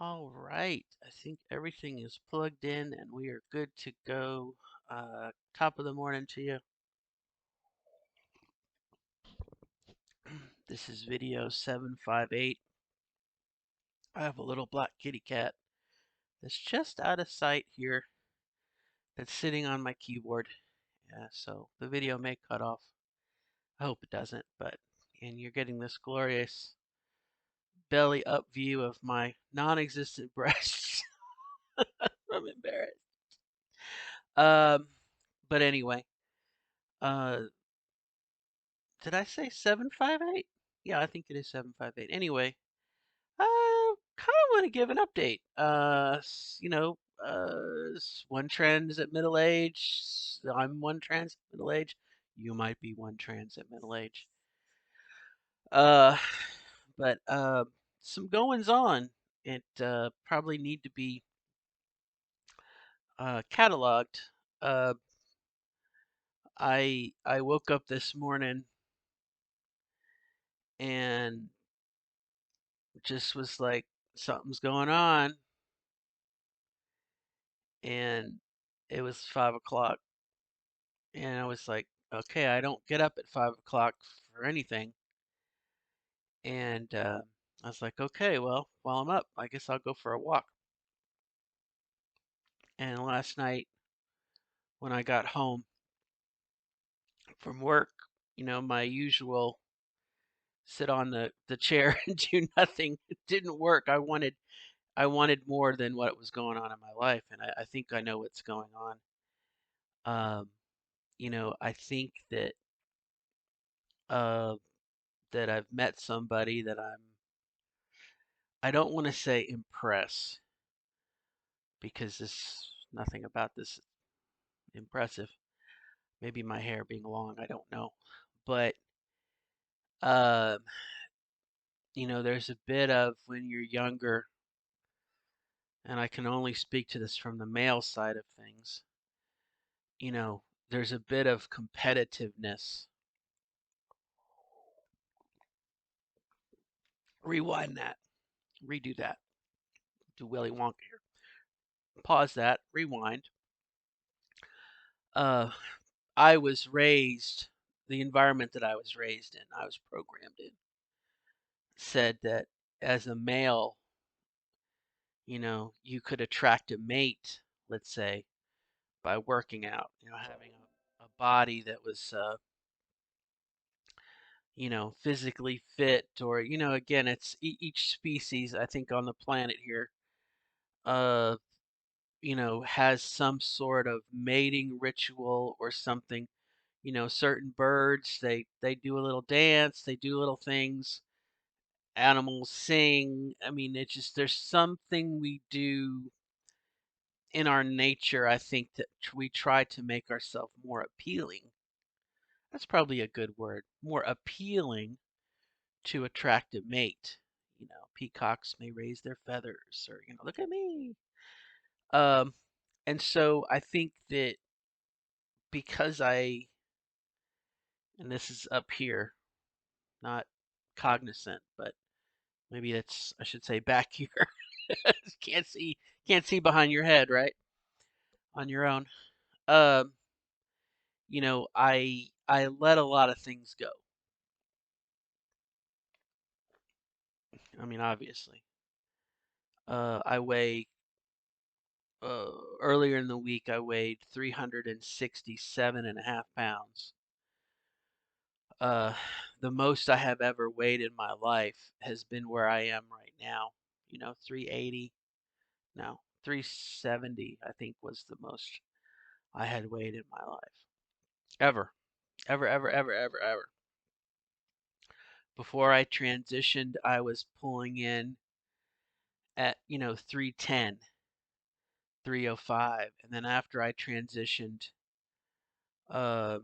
All right, I think everything is plugged in and we are good to go. Top of the morning to you. This is video 758. I have a little black kitty cat that's just out of sight here that's sitting on my keyboard. Yeah, so the video may cut off. I hope it doesn't, and you're getting this glorious belly up view of my non-existent breasts. I'm embarrassed. Um, but anyway, uh, did I say 758? Yeah, I think it is 758. Anyway, kind of want to give an update. One trans at middle age. I'm one trans at middle age. You might be one trans at middle age. Uh, but some goings on. It probably need to be cataloged. Uh, I woke up this morning and just was like, something's going on, and it was 5 o'clock, and I was like, okay, I don't get up at 5 o'clock for anything, and I was like, okay, well, while I'm up, I guess I'll go for a walk. And last night when I got home from work, my usual sit on the chair and do nothing, it didn't work. I wanted more than what was going on in my life, and I think I know what's going on. Um, I think uh, that I've met somebody that I don't want to say impress because this nothing about this impressive. Maybe my hair being long, I don't know. But um, there's a bit of when you're younger, and I can only speak to this from the male side of things. You know, there's a bit of competitiveness. Rewind that. Redo that. Do Willy Wonka here. Pause that. Rewind. Uh, I was raised, the environment that I was raised in, I was programmed in, said that as a male, you could attract a mate, let's say, by working out, having a body that was, physically fit, or, again, it's each species, I think, on the planet here, uh, has some sort of mating ritual or something. Certain birds, they do a little dance, they do little things. Animals sing. I mean, it's just there's something we do in our nature, I think, that we try to make ourselves more appealing. That's probably a good word. More appealing to attract a mate. Peacocks may raise their feathers, or look at me. Um, and so I think that because and this is up here, not cognizant, but maybe that's I should say back here. can't see can't see behind your head, right? On your own. Um, I let a lot of things go. I mean, obviously. I weigh earlier in the week I weighed 367 and a half pounds. Uh, the most I have ever weighed in my life has been where I am right now. 380. No, 370, I think was the most I had weighed in my life. Ever. Ever, ever, ever, ever, ever. Before I transitioned, I was pulling in at, 310, 305. And then after I transitioned, um,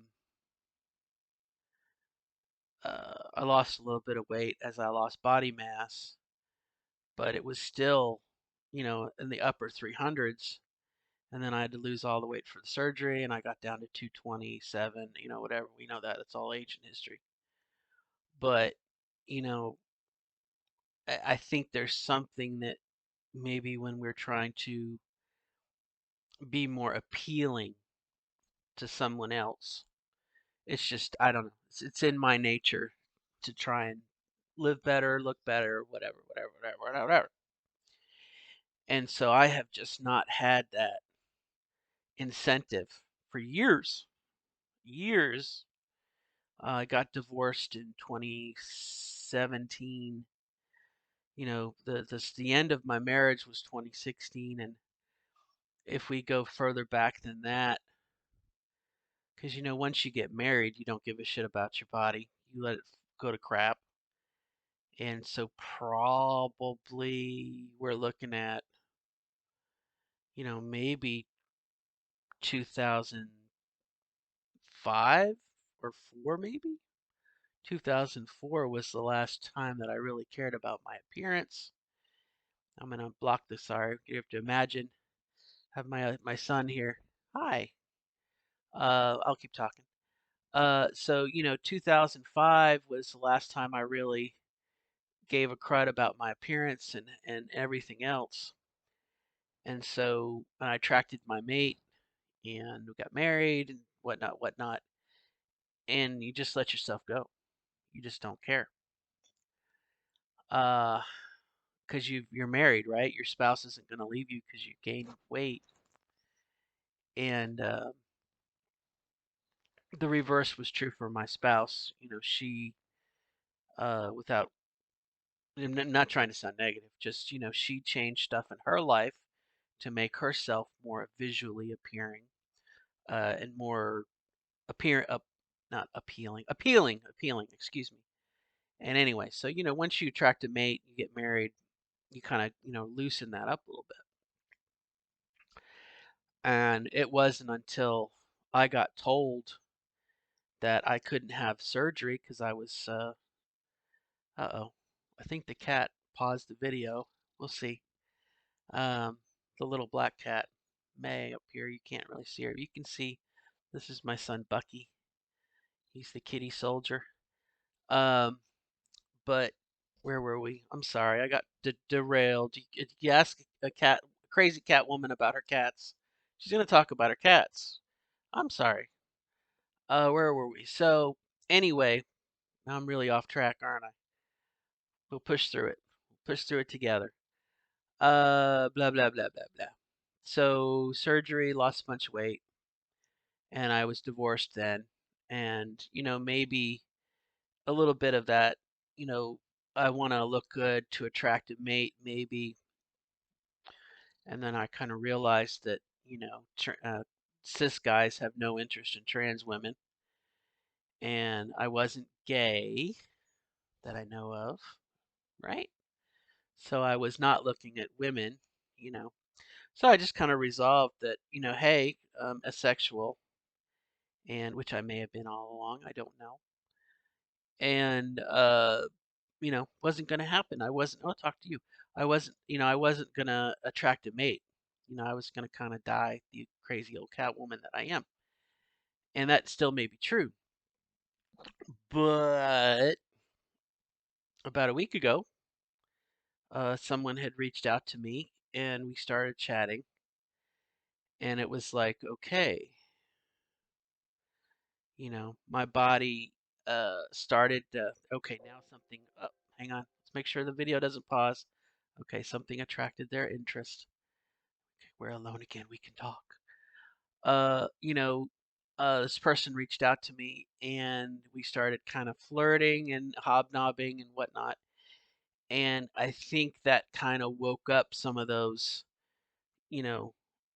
I lost a little bit of weight as I lost body mass, but it was still, in the upper 300s. And then I had to lose all the weight for the surgery, and I got down to 227, whatever. We know that. It's all ancient history. But, you know, I think there's something that maybe when we're trying to be more appealing to someone else. It's just, I don't know. It's in my nature to try and live better, look better, whatever, whatever, whatever, whatever, whatever. And so I have just not had that incentive for years. Years. I got divorced in 2017. The end of my marriage was 2016, and if we go further back than that, because once you get married, you don't give a shit about your body. You let it go to crap. And so probably we're looking at, maybe 2005 or 4 maybe. 2004 was the last time that I really cared about my appearance. I'm gonna block this. Sorry, you have to imagine. Have my son here. Hi. I'll keep talking. So 2005 was the last time I really gave a crud about my appearance and everything else. And so I attracted my mate, and we got married and whatnot, whatnot. And you just let yourself go. You just don't care. Uh, because you're married, right? Your spouse isn't going to leave you because you gained weight. And the reverse was true for my spouse. She, without, I'm not trying to sound negative, just, she changed stuff in her life to make herself more visually appearing, and more appear up, not appealing, excuse me. And anyway, so, once you attract a mate, you get married, you kind of, loosen that up a little bit. And it wasn't until I got told that I couldn't have surgery because I was, uh-oh, I think the cat paused the video. We'll see. Um, the little black cat, May, up here, you can't really see her. You can see this is my son Bucky. He's the kitty soldier. Um, but where were we? I'm sorry, I got derailed. You ask a crazy cat woman about her cats, she's gonna talk about her cats. I'm sorry. Where were we? So anyway, I'm really off track, aren't I? We'll push through it. We'll push through it together. Blah blah blah blah blah. So surgery, lost a bunch of weight, and I was divorced then. And maybe a little bit of that. You know, I want to look good to attract a mate, maybe. And then I kind of realized that cis guys have no interest in trans women, and I wasn't gay that I know of, right? So I was not looking at women, you know. So I just kind of resolved that, hey, asexual, and which I may have been all along, I don't know. And wasn't going to happen. I wasn't. I'll talk to you. I wasn't going to attract a mate. I was going to kind of die the crazy old cat woman that I am, and that still may be true. But about a week ago, someone had reached out to me, and we started chatting, and it was like, okay, my body started. Okay, now something. Hang on. Let's make sure the video doesn't pause. Okay, something attracted their interest. Okay, we're alone again. We can talk. Uh, you know, this person reached out to me, and we started kind of flirting and hobnobbing and whatnot. And I think that kind of woke up some of those, you know,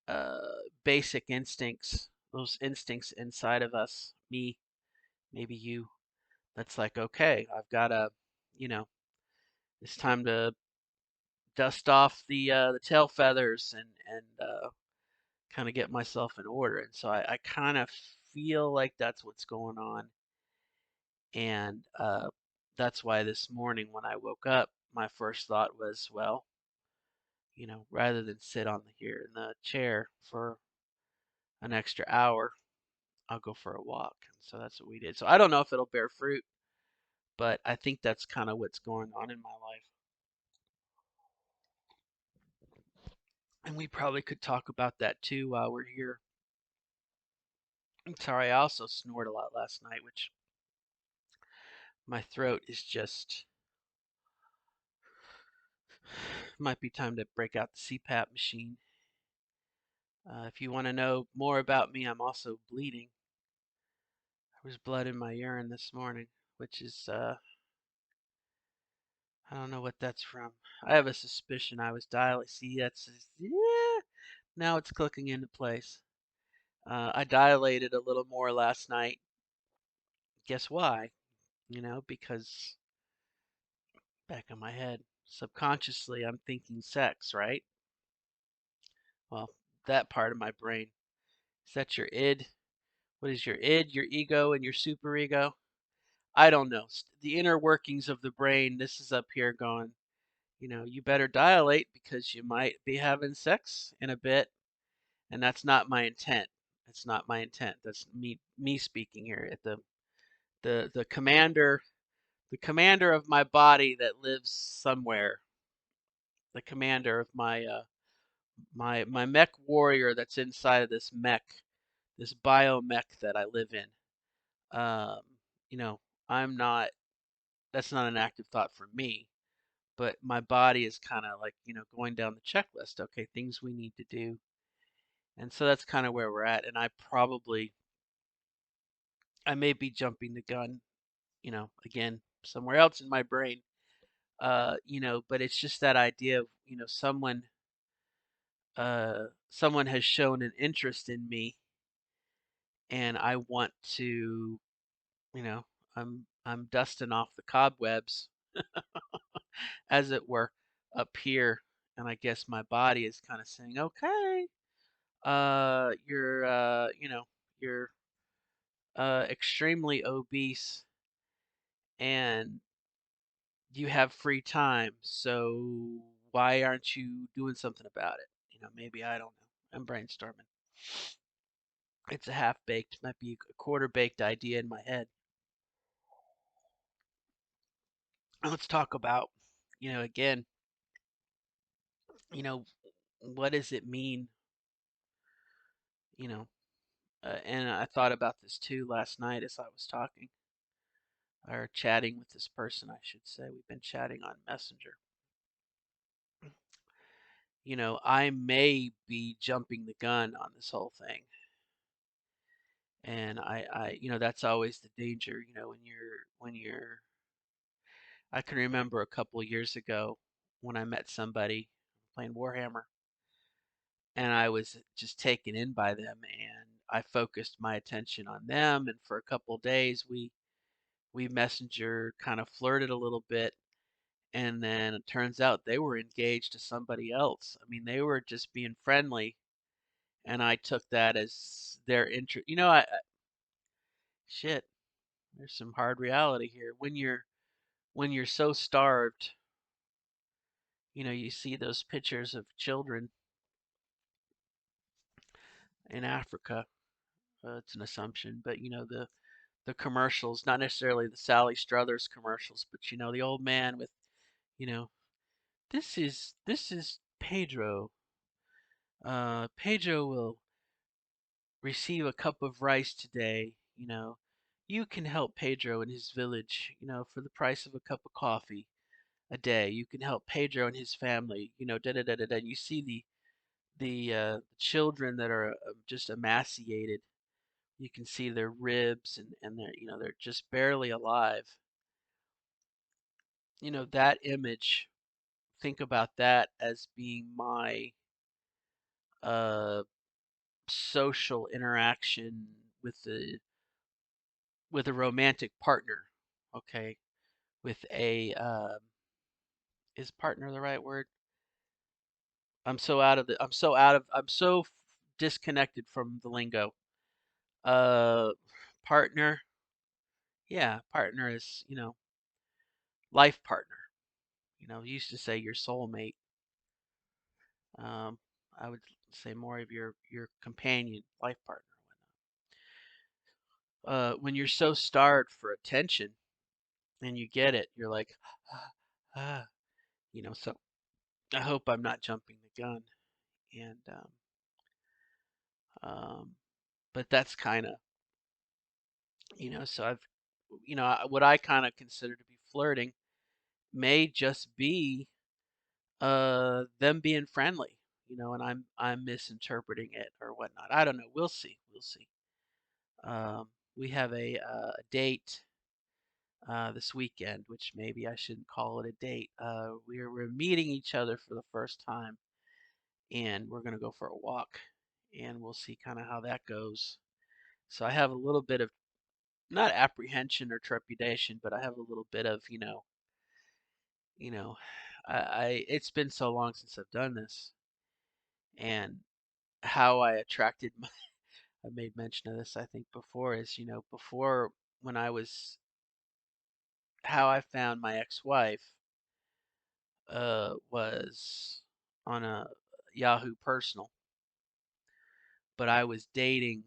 uh, basic instincts, those instincts inside of us, me, maybe you. That's like, okay, I've got to, you know, it's time to dust off the tail feathers and kind of get myself in order. And so I kind of feel like that's what's going on. And that's why this morning when I woke up, my first thought was, well, rather than sit on here in the chair for an extra hour, I'll go for a walk. And so that's what we did. So I don't know if it'll bear fruit, but I think that's kind of what's going on in my life. And we probably could talk about that too while we're here. I'm sorry, I also snored a lot last night, which my throat is just might be time to break out the CPAP machine. If you want to know more about me, I'm also bleeding. There was blood in my urine this morning, which is I don't know what that's from. I have a suspicion I was dilated. See, yeah. Now it's clicking into place. I dilated a little more last night. Guess why? Because back in my head, subconsciously, I'm thinking sex, right? Well, that part of my brain. Is that your id? What is your id, your ego, and your superego? I don't know. The inner workings of the brain. This is up here going, you better dilate because you might be having sex in a bit. And that's not my intent. It's not my intent. That's me speaking here. At the commander of my body that lives somewhere. The commander of my mech warrior that's inside of this mech, this bio mech that I live in. Um, you know, I'm not. That's not an active thought for me, but my body is kind of like going down the checklist. Okay, things we need to do, and so that's kind of where we're at. And I may be jumping the gun, again somewhere else in my brain. But it's just that idea of someone has shown an interest in me, and I want to, you know, I'm dusting off the cobwebs, as it were, up here, and I guess my body is kind of saying, okay, you're extremely obese, and you have free time, so why aren't you doing something about it? Maybe I don't know. I'm brainstorming. It's a half baked, might be a quarter baked idea in my head. Let's talk about, again, you know, what does it mean, you know, and I thought about this too last night as I was talking or chatting with this person, I should say. We've been chatting on Messenger. I may be jumping the gun on this whole thing. And that's always the danger, I can remember a couple years ago when I met somebody playing Warhammer, and I was just taken in by them, and I focused my attention on them, and for a couple days we messenger kind of flirted a little bit, and then it turns out they were engaged to somebody else. I mean, they were just being friendly, and I took that as their interest. Shit, there's some hard reality here. When you're so starved, you see those pictures of children in Africa. It's an assumption, but the commercials, not necessarily the Sally Struthers commercials, but the old man with, you know, this is Pedro. Pedro will receive a cup of rice today. You can help Pedro in his village. For the price of a cup of coffee a day. You can help Pedro and his family. Da da da da da. You see the children that are just emaciated. You can see their ribs, and they're just barely alive. That image. Think about that as being my uh, social interaction with a romantic partner. Okay, with a is partner the right word? I'm so disconnected from the lingo. Uh, Partner. Yeah, partner is, life partner. Used to say your soulmate. Um, I would say more of your companion, life partner. When you're so starved for attention and you get it, you're like, ah, ah. So I hope I'm not jumping the gun. and um, but that's kind of, so I've, what I kind of consider to be flirting may just be them being friendly, and I'm misinterpreting it or whatnot. I don't know. We'll see. Um, we have a date this weekend, which maybe I shouldn't call it a date. We're meeting each other for the first time, and we're gonna go for a walk, and we'll see kind of how that goes. So I have a little bit of, not apprehension or trepidation, but I have a little bit of, you know, I it's been so long since I've done this, and how I attracted my, I made mention of this I think before, is, before, when I was, how I found my ex-wife was on a Yahoo personal, but I was dating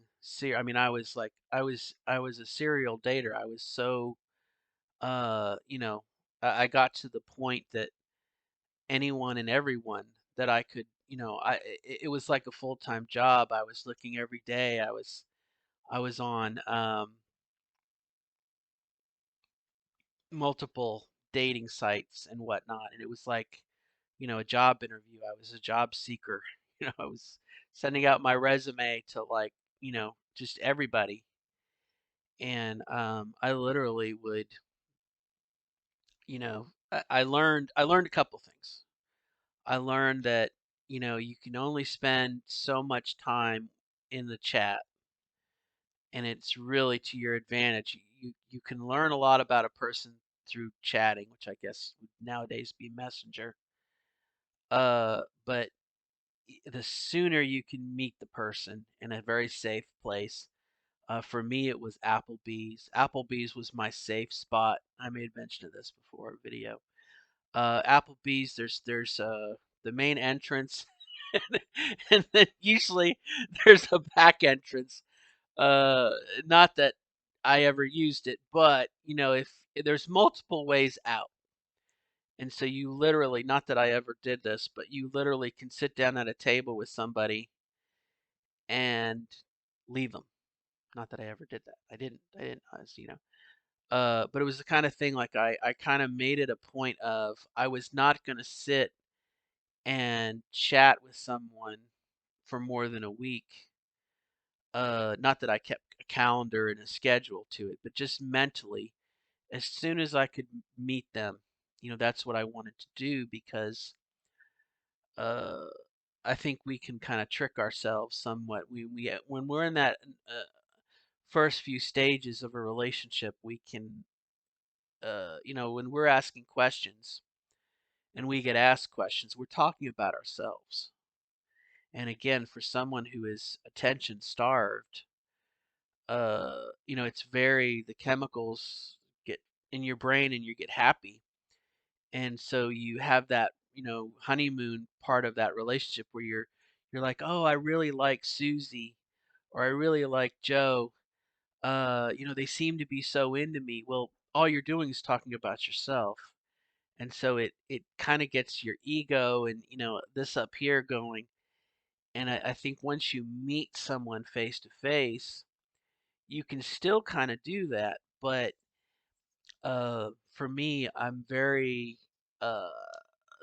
I mean, I was a serial dater. I was so, I got to the point that anyone and everyone that I could, it was like a full-time job. I was looking every day. I was on multiple dating sites and whatnot, and it was like, a job interview. I was a job seeker. I was sending out my resume to, like, just everybody, and I literally would, I learned a couple things. I learned that, you can only spend so much time in the chat, and it's really to your advantage. You can learn a lot about a person through chatting, which I guess would nowadays be Messenger. But the sooner you can meet the person in a very safe place. For me, it was Applebee's. Applebee's was my safe spot. I made mention of this before, video. Applebee's, there's the main entrance, and then usually there's a back entrance. Uh, Not that I ever used it, but if there's multiple ways out, and so you literally, not that I ever did this, but you literally can sit down at a table with somebody and leave them. Not that I ever did that. I didn't. I was, but it was the kind of thing, like, I kind of made it a point of, I was not going to sit and chat with someone for more than a week. Not that I kept a calendar and a schedule to it, but just mentally, as soon as I could meet them, that's what I wanted to do, because uh, I think we can kind of trick ourselves somewhat. When we're in that first few stages of a relationship, we can, when we're asking questions and we get asked questions, we're talking about ourselves. And again, for someone who is attention starved, it's very, the chemicals get in your brain and you get happy. And so you have that, honeymoon part of that relationship where you're like, "Oh, I really like Susie, or I really like Joe. They seem to be so into me." Well, all you're doing is talking about yourself. And so it kind of gets your ego and, this up here going. And I think once you meet someone face to face, you can still kind of do that. But for me, I'm very uh,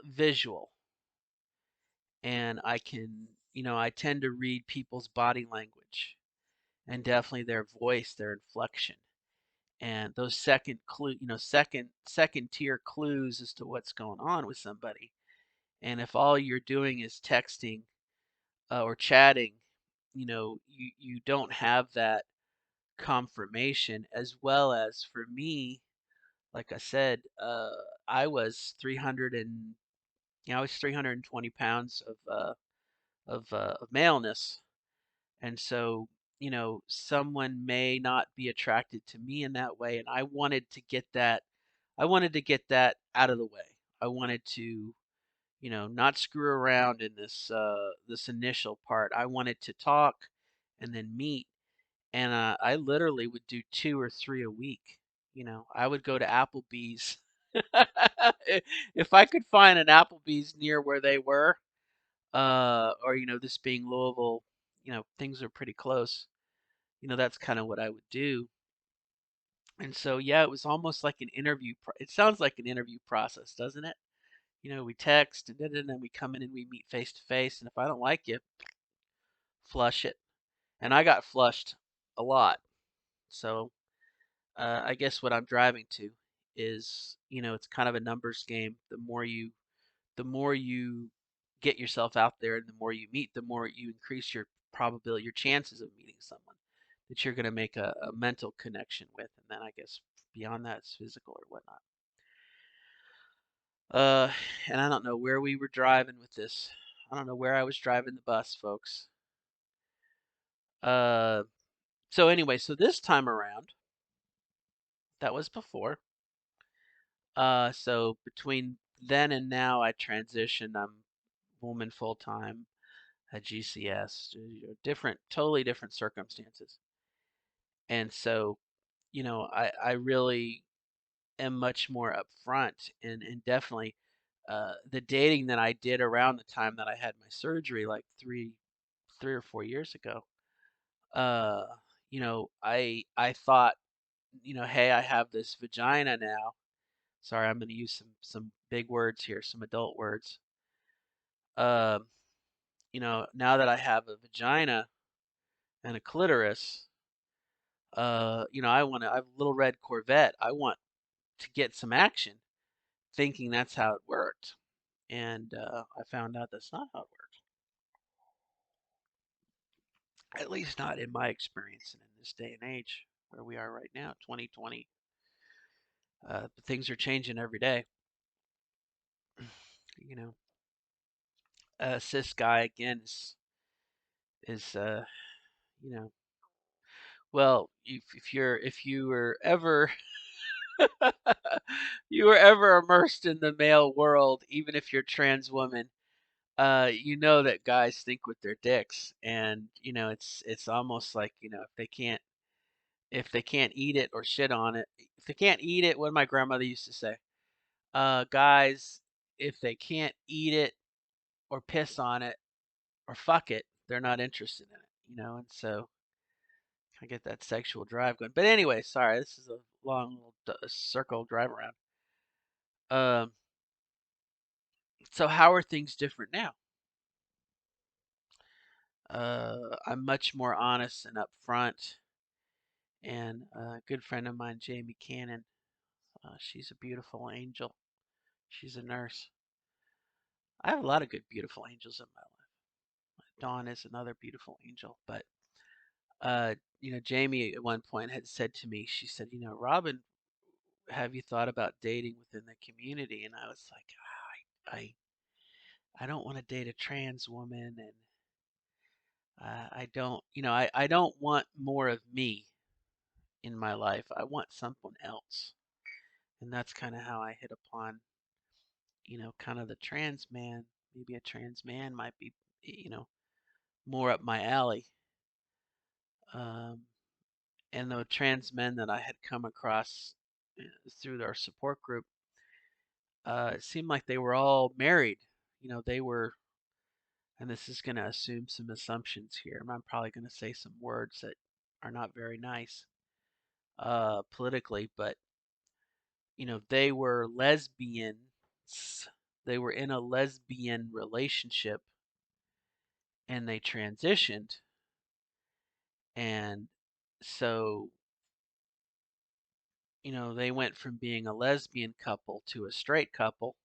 visual, and I can, I tend to read people's body language, and definitely their voice, their inflection, and those second tier clues as to what's going on with somebody. And if all you're doing is texting or chatting, you don't have that confirmation. As well as, for me, like I said, I was 300 and I was 320 pounds of maleness, and so, someone may not be attracted to me in that way, and I wanted to get that. I wanted to get that out of the way. I wanted to, not screw around in this initial part. I wanted to talk and then meet, and I literally would do 2 or 3 a week. I would go to Applebee's. If I could find an Applebee's near where they were, or this being Louisville, things are pretty close. That's kind of what I would do. And so, yeah, it was almost like an interview. It sounds like an interview process, doesn't it? We text and then we come in and we meet face to face. And if I don't like you, flush it. And I got flushed a lot. So I guess what I'm driving to is, it's kind of a numbers game. The more you get yourself out there and the more you meet, the more you increase your probability, your chances of meeting someone that you're going to make a mental connection with. And then I guess beyond that, it's physical or whatnot. Uh, and I don't know where we were driving with this. I don't know where I was driving the bus, folks. Uh, so anyway, so this time around, that was before. So between then and now, I transitioned. I'm woman full time at GCS. Different, totally different circumstances. And so, I really am much more upfront and definitely the dating that I did around the time that I had my surgery, like three or 4 years ago. Uh, I thought, hey, I have this vagina now. Sorry, I'm going to use some big words here, some adult words. Um, now that I have a vagina and a clitoris, I have a little red Corvette. I want to get some action, thinking that's how it worked. And I found out that's not how it works. At least not in my experience and in this day and age where we are right now, 2020. But things are changing every day. You know, cis guy again is you know, well, if you were ever you were ever immersed in the male world, even if you're trans woman, you know that guys think with their dicks, and it's almost like if they can't eat it or shit on it, if they can't eat it, what my grandmother used to say, guys, if they can't eat it or piss on it or fuck it, they're not interested in it. And so I get that sexual drive going. But anyway, sorry, this is a long little circle drive around. Um, so how are things different now? I'm much more honest and upfront. And a good friend of mine, Jamie Cannon, she's a beautiful angel. She's a nurse. I have a lot of good, beautiful angels in my life. Dawn is another beautiful angel. But, uh, Jamie at one point had said to me, she said, Robin, have you thought about dating within the community? And I was like, I don't want to date a trans woman. And I don't, I don't want more of me in my life. I want someone else. And that's kind of how I hit upon, kind of the trans man. Maybe a trans man might be, more up my alley. Um, and the trans men that I had come across through our support group, it seemed like they were all married. They were, and this is going to assume some assumptions here. I'm probably going to say some words that are not very nice politically, but they were lesbians. They were in a lesbian relationship and they transitioned. And so, they went from being a lesbian couple to a straight couple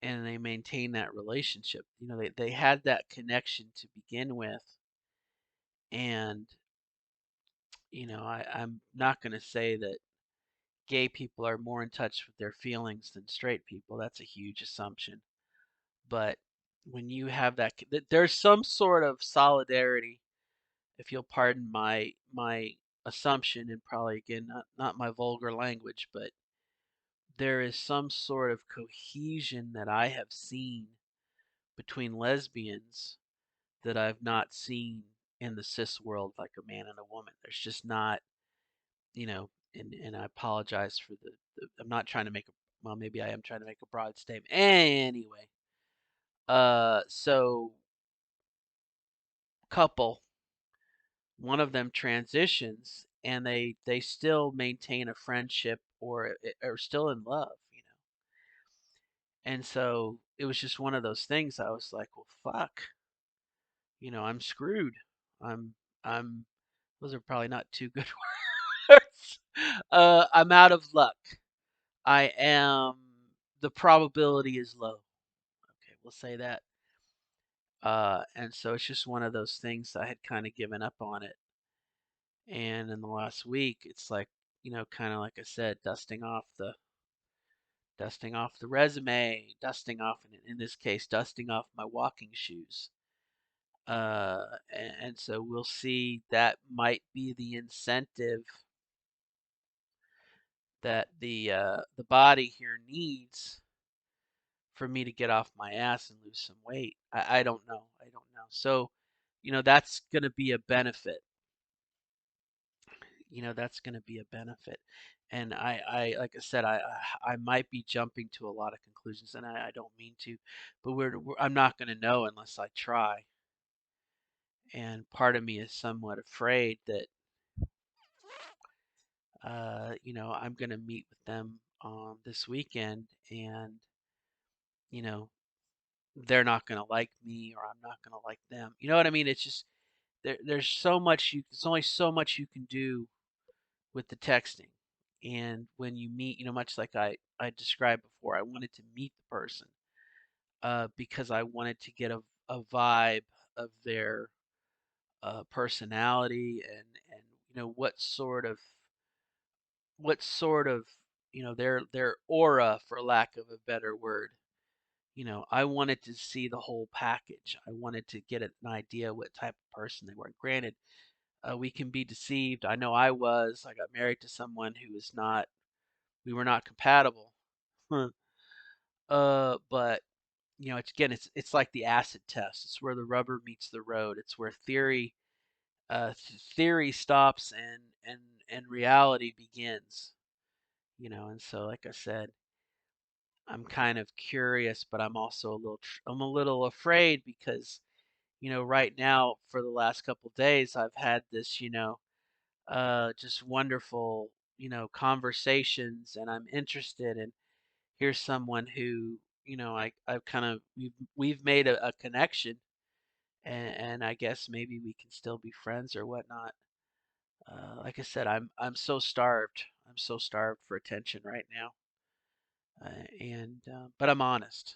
and they maintained that relationship. They had that connection to begin with. And, I'm not going to say that gay people are more in touch with their feelings than straight people. That's a huge assumption. But when you have there's some sort of solidarity, if you'll pardon my assumption, and probably again not my vulgar language, but there is some sort of cohesion that I have seen between lesbians that I've not seen in the cis world, like a man and a woman. There's just not, and I apologize for I'm not trying to make well, maybe I am trying to make a broad statement. Anyway, So couple, one of them transitions and they still maintain a friendship or are still in love, you know. And so it was just one of those things. I was like, well, fuck, you know, I'm screwed. I'm I'm those are probably not too good words. I'm out of luck. I am the probability is low. Okay, we'll say that. And so it's just one of those things I had kind of given up on it. And in the last week, it's like, you know, kind of like I said, dusting off the resume, dusting off, in this case, dusting off my walking shoes. And so we'll see. That might be the incentive that the body here needs for me to get off my ass and lose some weight. I don't know. I don't know. So, you know, that's going to be a benefit. You know, that's going to be a benefit. And like I said, I might be jumping to a lot of conclusions, and I don't mean to, but I'm not going to know unless I try. And part of me is somewhat afraid that, you know, I'm going to meet with them this weekend, and you know, they're not going to like me, or I'm not going to like them. You know what I mean? It's just there's so much there's only so much you can do with the texting. And when you meet, you know, much like I described before, I wanted to meet the person because I wanted to get a vibe of their personality, and you know what sort of you know their aura, for lack of a better word. You know, I wanted to see the whole package. I wanted to get an idea what type of person they were. Granted, we can be deceived. I know I was. I got married to someone who was not. We were not compatible. But you know, it's like the acid test. It's where the rubber meets the road. It's where theory stops and reality begins. You know, and so like I said, I'm kind of curious, but I'm a little afraid because you know right now for the last couple days I've had this just wonderful conversations, and I'm interested, and here's someone who I've kind of we've made a connection, and I guess maybe we can still be friends or whatnot. Like I said, I'm so starved. I'm so starved for attention right now, and but I'm honest.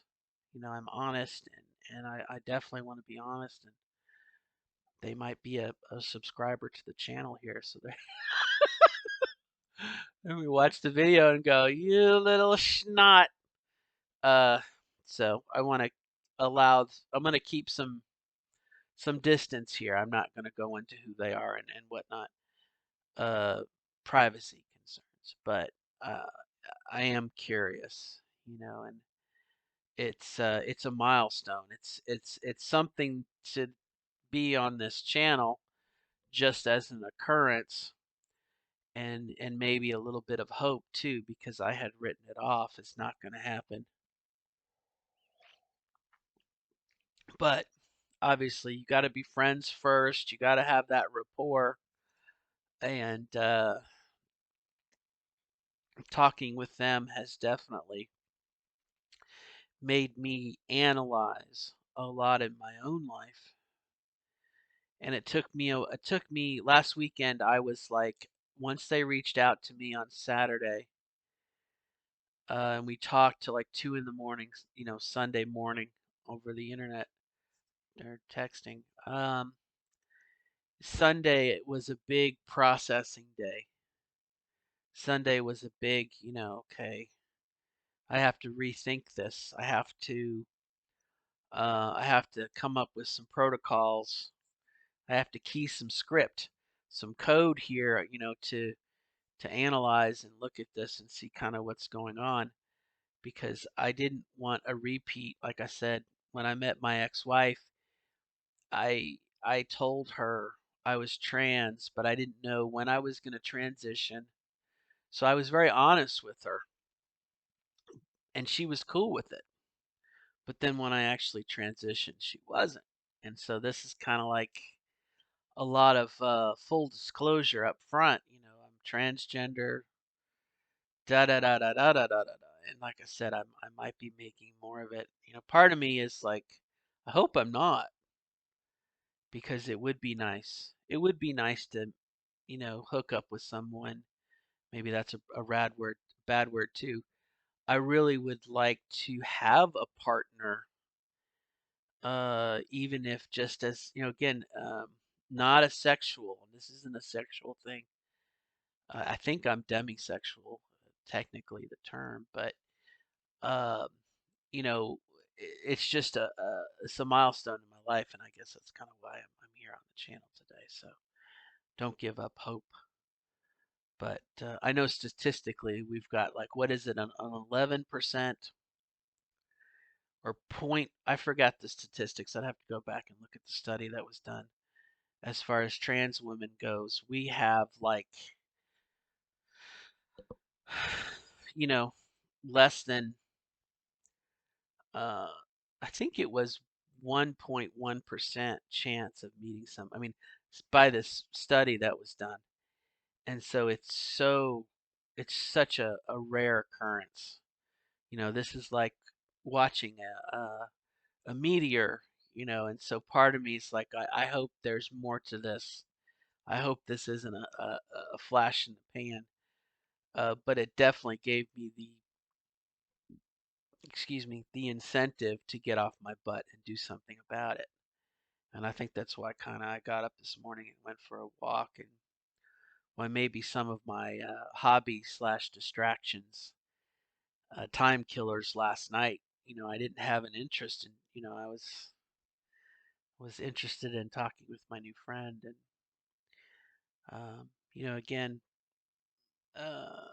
You know, I'm honest, and I definitely want to be honest. And they might be a subscriber to the channel here, so they and we watch the video and go, "You little schnot." Uh, so I want to I'm going to keep some distance here. I'm not going to go into who they are and whatnot. Uh, Privacy concerns, but uh, I am curious, you know, and it's a milestone. It's something to be on this channel just as an occurrence, and maybe a little bit of hope too, because I had written it off as not going to happen. But obviously, you got to be friends first. You got to have that rapport, and talking with them has definitely made me analyze a lot in my own life. And it took me last weekend. I was like, once they reached out to me on Saturday, and we talked till like 2 in the morning, you know, Sunday morning over the internet or texting. Sunday was a big processing day. Sunday was a big, you know, okay, I have to rethink this. I have to come up with some protocols. I have to key some script, some code here, you know, to analyze and look at this and see kind of what's going on, because I didn't want a repeat. Like I said, when I met my ex-wife, I told her I was trans, but I didn't know when I was going to transition. So I was very honest with her, and she was cool with it. But then when I actually transitioned, she wasn't. And so this is kind of like a lot of full disclosure up front. I'm transgender, da da da da da da da da da. And like I said, I might be making more of it. Part of me is like, I hope I'm not, because it would be nice. It would be nice to, hook up with someone. Maybe that's a bad word too. I really would like to have a partner, even if just as, again, not a sexual. This isn't a sexual thing. I think I'm demisexual, technically the term, but um, it's just it's a milestone in my life, and I guess that's kind of why I'm here on the channel today. So don't give up hope. But I know statistically we've got, like, what is it, an 11% or point? I forgot the statistics. I'd have to go back and look at the study that was done. As far as trans women goes, we have, like, you know, less than, uh, I think it was 1.1% chance of meeting some. I mean, by this study that was done. And so it's such a rare occurrence. This is like watching a meteor, and so part of me is like, I hope there's more to this. I hope this isn't a flash in the pan. But it definitely gave me the incentive to get off my butt and do something about it. And I think that's why kind of I got up this morning and went for a walk, and why maybe some of my hobbies slash distractions, time killers last night. I didn't have an interest in. I was interested in talking with my new friend, and again, uh,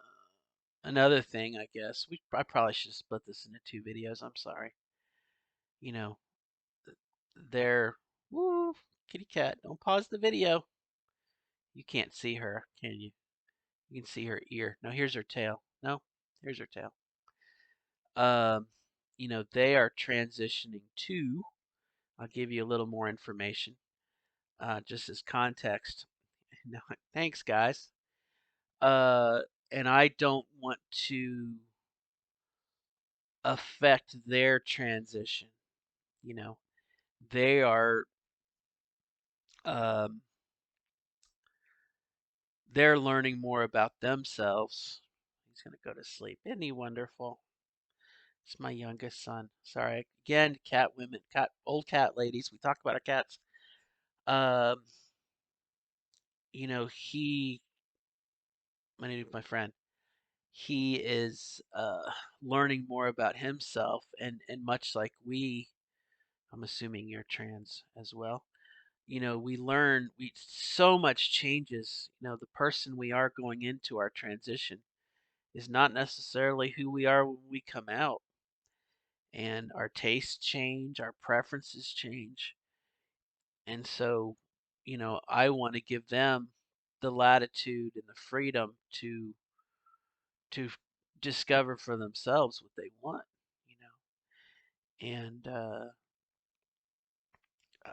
another thing. I guess I probably should split this into two videos. I'm sorry. You know, they're woo kitty cat. Don't pause the video. You can't see her, can you? You can see her ear. No, here's her tail. No, here's her tail. Um, they are transitioning to. I'll give you a little more information, just as context. No, thanks, guys. Uh, and I don't want to affect their transition. You know, they are, um, they're learning more about themselves. He's gonna go to sleep. Isn't he wonderful? It's my youngest son. Sorry again, cat women, old cat ladies. We talk about our cats. Um, he, my friend, he is learning more about himself, and much like we, I'm assuming you're trans as well. We learn, we so much changes. The person we are going into our transition is not necessarily who we are when we come out, and our tastes change, our preferences change. And so, I want to give them the latitude and the freedom to discover for themselves what they want, you and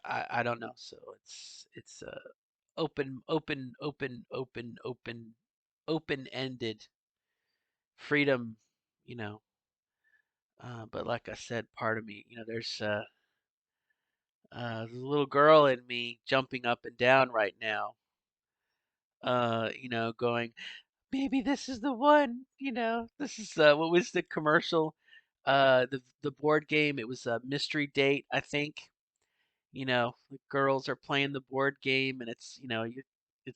I don't know. So it's open-ended freedom, you know. But like I said, part of me, there's a little girl in me jumping up and down right now. Going, maybe this is the one. This is what was the commercial? The board game. It was a mystery date, I think. The girls are playing the board game, and it's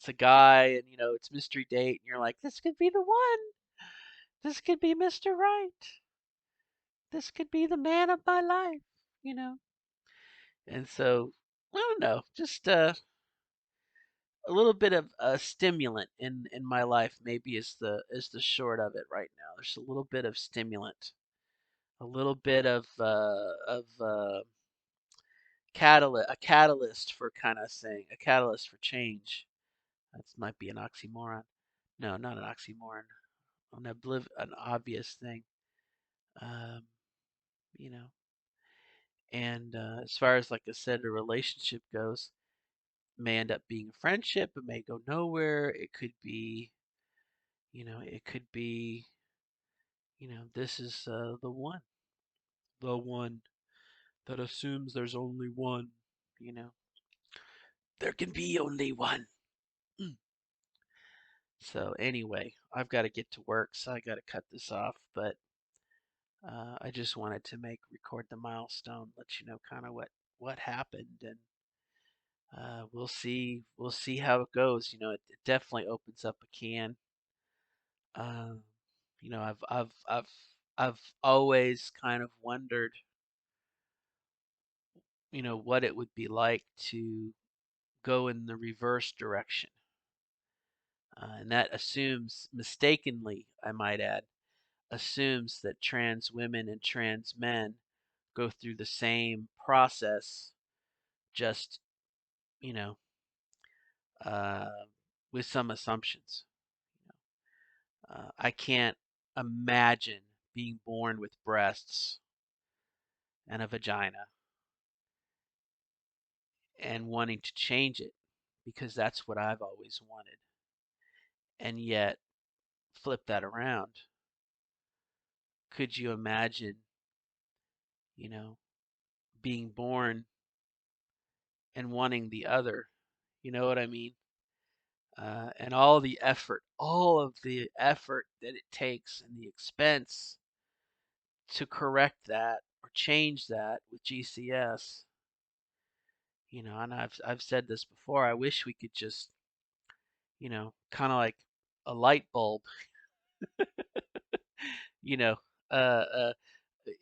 a guy, and it's mystery date, and you're like, this could be the one. This could be Mr. Right. This could be the man of my life. You know. And so I don't know, just a little bit of a stimulant in my life maybe is the short of it right now. There's a little bit of stimulant, a little bit of catalyst for kind of saying a catalyst for change. That might be an oxymoron. No, not an oxymoron. An obvious thing. Um, you know. And as far as, like I said, a relationship goes, may end up being a friendship. It may go nowhere. It could be, it could be, this is the one that assumes there's only one. You know, there can be only one. Mm. So anyway, I've got to get to work, so I got to cut this off. But I just wanted to record the milestone, let you know kind of what happened, and we'll see how it goes. It definitely opens up a can. Um, I've always kind of wondered, what it would be like to go in the reverse direction. And that assumes, mistakenly, I might add, assumes that trans women and trans men go through the same process, just, you know, uh, with some assumptions. I can't imagine being born with breasts and a vagina and wanting to change it because that's what I've always wanted. And yet, flip that around. Could you imagine, you know, being born and wanting the other? You know what I mean? And all of the effort that it takes and the expense to correct that or change that with GCS. And I've said this before. I wish we could just, kind of like a light bulb, you know, uh, uh,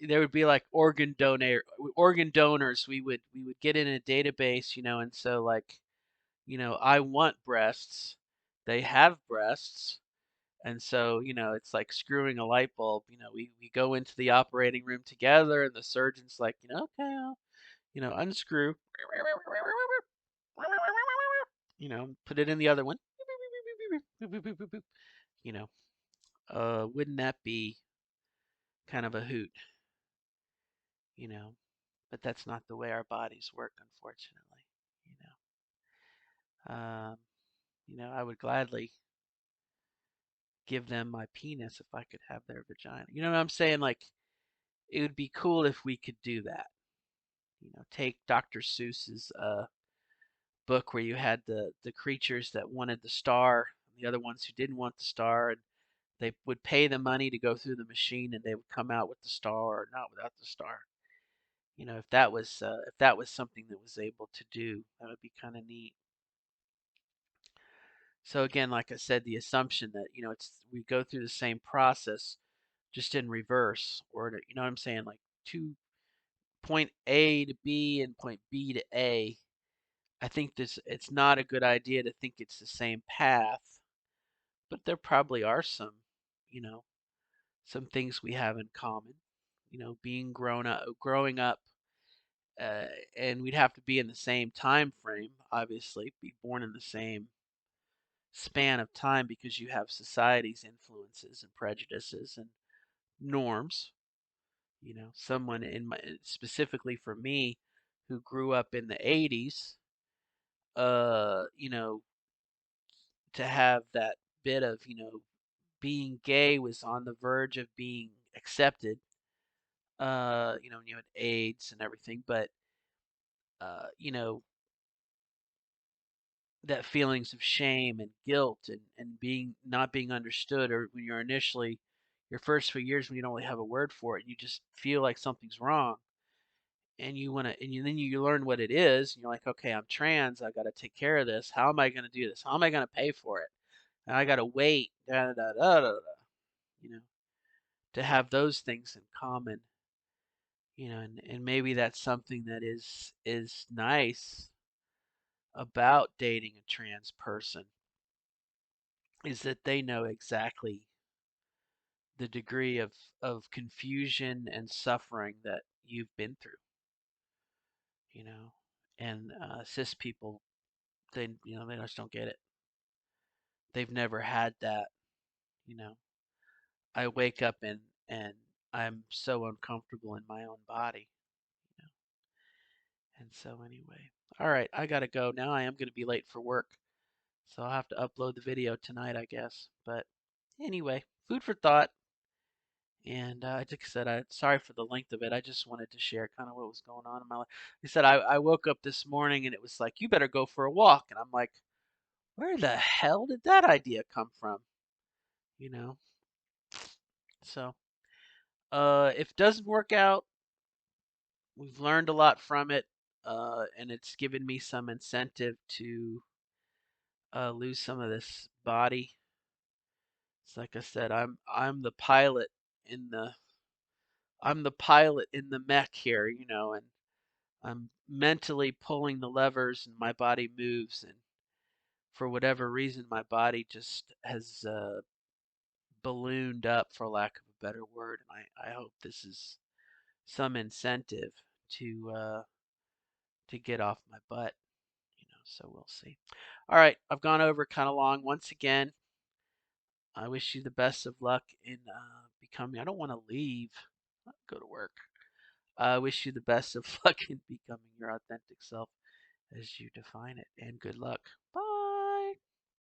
there would be like organ donors. We would get in a database, and so like, I want breasts. They have breasts. And so, it's like screwing a light bulb. We go into the operating room together, and the surgeon's like, okay, I'll, unscrew, put it in the other one. You know, wouldn't that be kind of a hoot? You know, but that's not the way our bodies work, unfortunately. You um, I would gladly give them my penis if I could have their vagina. You know what I'm saying? Like, it would be cool if we could do that. Take Dr. Seuss's book where you had the creatures that wanted the star, and the other ones who didn't want the star, and they would pay the money to go through the machine, and they would come out with the star or not without the star. If that was something that was able to do, that would be kind of neat. So again, like I said, the assumption that it's we go through the same process, just in reverse, or you know what I'm saying, like two point A to B and point B to A. I think it's not a good idea to think it's the same path, but there probably are you know, some things we have in common. Being growing up, uh, and we'd have to be in the same time frame, obviously, be born in the same span of time because you have society's influences and prejudices and norms. Someone specifically for me who grew up in the 80s, uh, you know, to have that bit of, being gay was on the verge of being accepted, when you had AIDS and everything, but, uh, you know, that feelings of shame and guilt and being not being understood, or when you're initially your first few years when you don't really have a word for it, you just feel like something's wrong, and you want to, then you learn what it is, and you're like, okay, I'm trans, I got to take care of this. How am I going to do this? How am I going to pay for it? And I got to wait, da, da, da, da, da, da, you know, to have those things in common, and maybe that's something that is nice about dating a trans person, is that they know exactly the degree of confusion and suffering that you've been through, you know, and cis people, they just don't get it. They've never had that, you know. I wake up and I'm so uncomfortable in my own body. And so anyway, all right, I gotta go now. I am gonna be late for work, so I'll have to upload the video tonight, I guess. But anyway, food for thought. And like I said, sorry for the length of it. I just wanted to share kind of what was going on in my life. Like I said, I woke up this morning and it was like, you better go for a walk. And I'm like, where the hell did that idea come from? You know? So, if it doesn't work out, we've learned a lot from it. And it's given me some incentive to lose some of this body. It's like I said, I'm the pilot in the mech here, and I'm mentally pulling the levers and my body moves, and for whatever reason my body just has ballooned up, for lack of a better word, and I hope this is some incentive to uh, to get off my butt, so we'll see. All right, I've gone over kind of long. Once again, I wish you the best of luck in becoming, I don't want to leave, go to work. I wish you the best of luck in becoming your authentic self as you define it, and good luck. Bye.